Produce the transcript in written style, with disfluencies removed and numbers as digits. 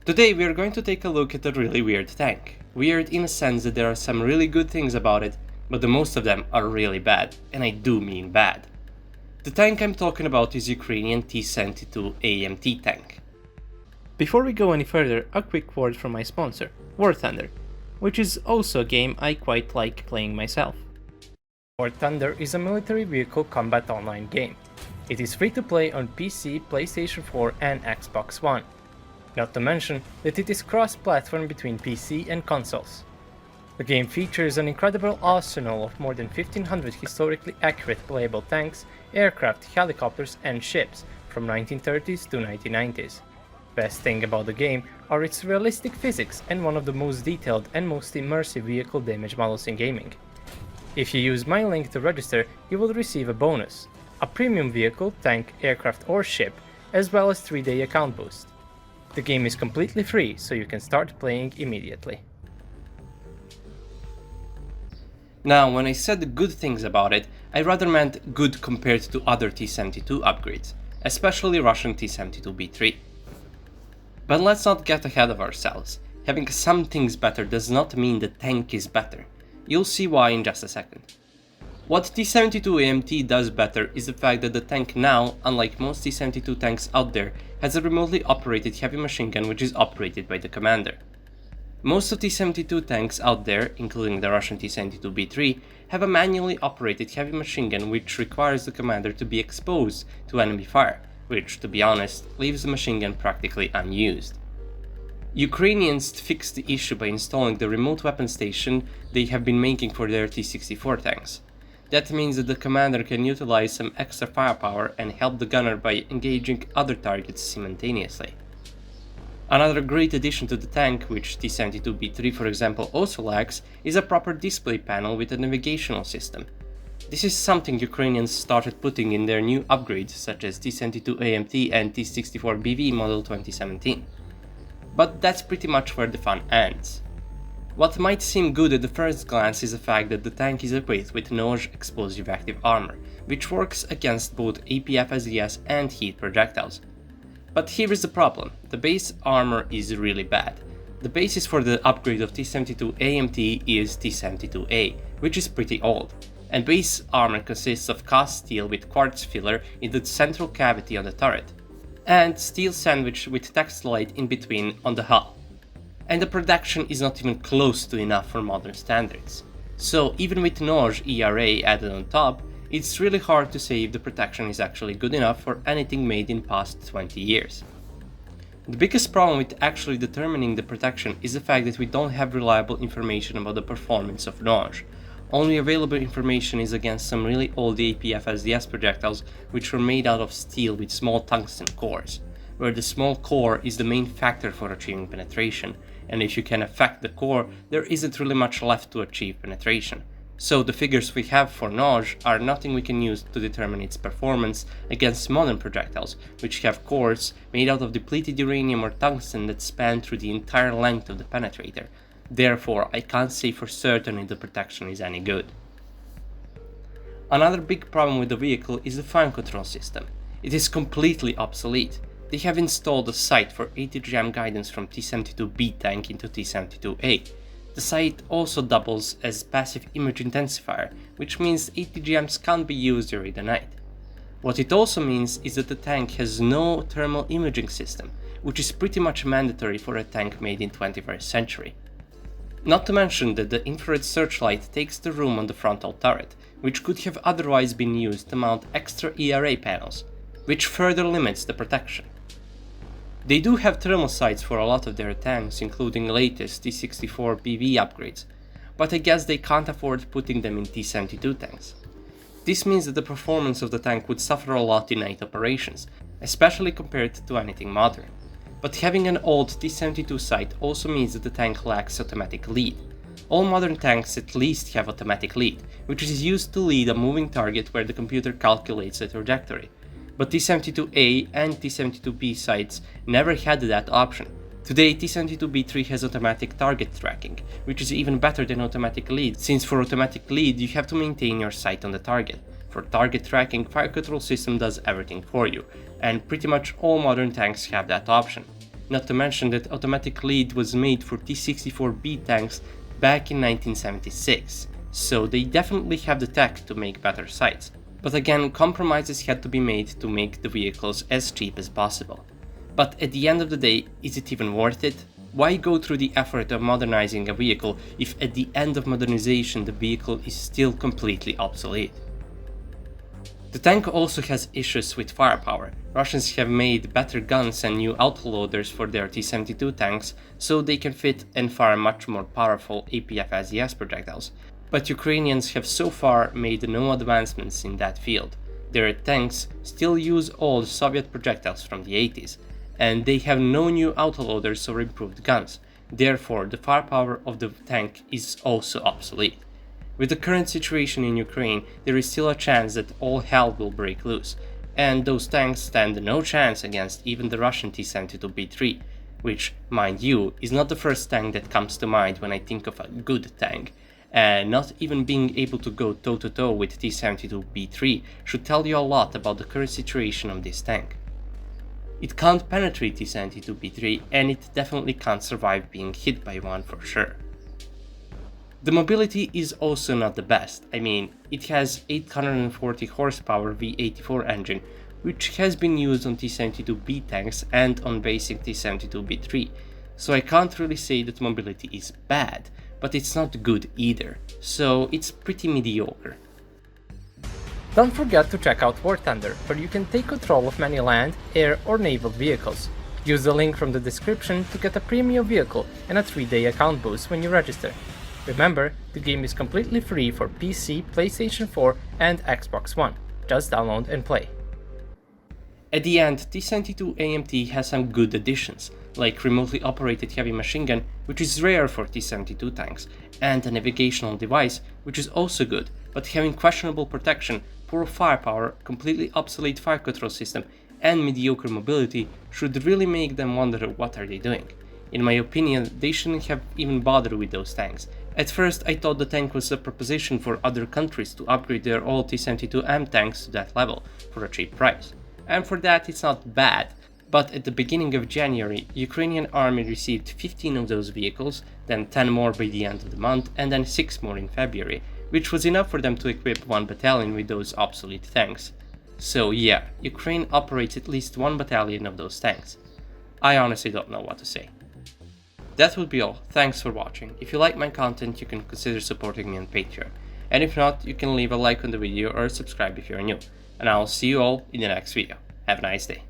Today we are going to take a look at a really weird tank. Weird in a sense that there are some really good things about it, but the most of them are really bad, and I do mean bad. The tank I'm talking about is Ukrainian T-72AMT tank. Before we go any further, a quick word from my sponsor, War Thunder, which is also a game I quite like playing myself. War Thunder is a military vehicle combat online game. It is free to play on PC, PlayStation 4 and Xbox One. Not to mention that it is cross-platform between PC and consoles. The game features an incredible arsenal of more than 1500 historically accurate playable tanks, aircraft, helicopters and ships from 1930s to 1990s. Best thing about the game are its realistic physics and one of the most detailed and most immersive vehicle damage models in gaming. If you use my link to register, you will receive a bonus, a premium vehicle, tank, aircraft or ship, as well as 3-day account boost. The game is completely free, so you can start playing immediately. Now, when I said good things about it, I rather meant good compared to other T-72 upgrades, especially Russian T-72B3. But let's not get ahead of ourselves. Having some things better does not mean the tank is better. You'll see why in just a second. What T-72AMT does better is the fact that the tank now, unlike most T-72 tanks out there, has a remotely operated heavy machine gun which is operated by the commander. Most of T-72 tanks out there, including the Russian T-72B3, have a manually operated heavy machine gun which requires the commander to be exposed to enemy fire, which, to be honest, leaves the machine gun practically unused. Ukrainians fixed the issue by installing the remote weapon station they have been making for their T-64 tanks. That means that the commander can utilize some extra firepower and help the gunner by engaging other targets simultaneously. Another great addition to the tank, which T-72B3 for example also lacks, is a proper display panel with a navigational system. This is something Ukrainians started putting in their new upgrades such as T-72AMT and T-64BV model 2017. But that's pretty much where the fun ends. What might seem good at the first glance is the fact that the tank is equipped with NOJ explosive active armor, which works against both APF-SDS and heat projectiles. But here is the problem, the base armor is really bad. The basis for the upgrade of T-72AMT is T-72A, which is pretty old, and base armor consists of cast steel with quartz filler in the central cavity on the turret, and steel sandwiched with textilite in between on the hull. And the protection is not even close to enough for modern standards. So even with NOJ ERA added on top, it's really hard to say if the protection is actually good enough for anything made in past 20 years. The biggest problem with actually determining the protection is the fact that we don't have reliable information about the performance of NOJ. Only available information is against some really old APF-SDS projectiles which were made out of steel with small tungsten cores, where the small core is the main factor for achieving penetration, and if you can affect the core, there isn't really much left to achieve penetration. So the figures we have for NOJ are nothing we can use to determine its performance against modern projectiles, which have cores made out of depleted uranium or tungsten that span through the entire length of the penetrator. Therefore, I can't say for certain if the protection is any good. Another big problem with the vehicle is the fire control system. It is completely obsolete. They have installed a sight for ATGM guidance from T-72B tank into T-72A. The sight also doubles as passive image intensifier, which means ATGMs can't be used during the night. What it also means is that the tank has no thermal imaging system, which is pretty much mandatory for a tank made in 21st century. Not to mention that the infrared searchlight takes the room on the frontal turret, which could have otherwise been used to mount extra ERA panels, which further limits the protection. They do have thermal sights for a lot of their tanks, including latest T-64BV upgrades, but I guess they can't afford putting them in T-72 tanks. This means that the performance of the tank would suffer a lot in night operations, especially compared to anything modern. But having an old T-72 sight also means that the tank lacks automatic lead. All modern tanks at least have automatic lead, which is used to lead a moving target where the computer calculates the trajectory. But T-72A and T-72B sights never had that option. Today, T-72B3 has automatic target tracking, which is even better than automatic lead, since for automatic lead you have to maintain your sight on the target. For target tracking, fire control system does everything for you, and pretty much all modern tanks have that option. not to mention that automatic lead was made for T-64B tanks back in 1976, so they definitely have the tech to make better sights. But again, compromises had to be made to make the vehicles as cheap as possible. But at the end of the day, is it even worth it? Why go through the effort of modernizing a vehicle if at the end of modernization the vehicle is still completely obsolete? The tank also has issues with firepower. Russians have made better guns and new autoloaders for their T-72 tanks, so they can fit and fire much more powerful APF-SES projectiles. But Ukrainians have so far made no advancements in that field. Their tanks still use old Soviet projectiles from the 80s, and they have no new autoloaders or improved guns. Therefore, the firepower of the tank is also obsolete. With the current situation in Ukraine, there is still a chance that all hell will break loose, and those tanks stand no chance against even the Russian T-72B3, which, mind you, is not the first tank that comes to mind when I think of a good tank, and not even being able to go toe-to-toe with T-72B3 should tell you a lot about the current situation of this tank. It can't penetrate T-72B3, and it definitely can't survive being hit by one for sure. The mobility is also not the best. I mean, it has 840 horsepower V84 engine, which has been used on T-72B tanks and on basic T-72B3, so I can't really say that mobility is bad, but it's not good either, so it's pretty mediocre. Don't forget to check out War Thunder, where you can take control of many land, air or naval vehicles. Use the link from the description to get a premium vehicle and a 3-day account boost when you register. Remember, the game is completely free for PC, PlayStation 4 and Xbox One. Just download and play. At the end, T-72AMT has some good additions, like remotely operated heavy machine gun, which is rare for T-72 tanks, and a navigational device, which is also good, but having questionable protection, poor firepower, completely obsolete fire control system, and mediocre mobility should really make them wonder what are they doing. In my opinion, they shouldn't have even bothered with those tanks. At first I thought the tank was a proposition for other countries to upgrade their old T-72AMT tanks to that level for a cheap price. And for that it's not bad, but at the beginning of January, Ukrainian army received 15 of those vehicles, then 10 more by the end of the month, and then 6 more in February, which was enough for them to equip one battalion with those obsolete tanks. So yeah, Ukraine operates at least one battalion of those tanks. I honestly don't know what to say. That would be all, thanks for watching. If you like my content, you can consider supporting me on Patreon, and if not, you can leave a like on the video or subscribe if you're new, and I'll see you all in the next video. Have a nice day.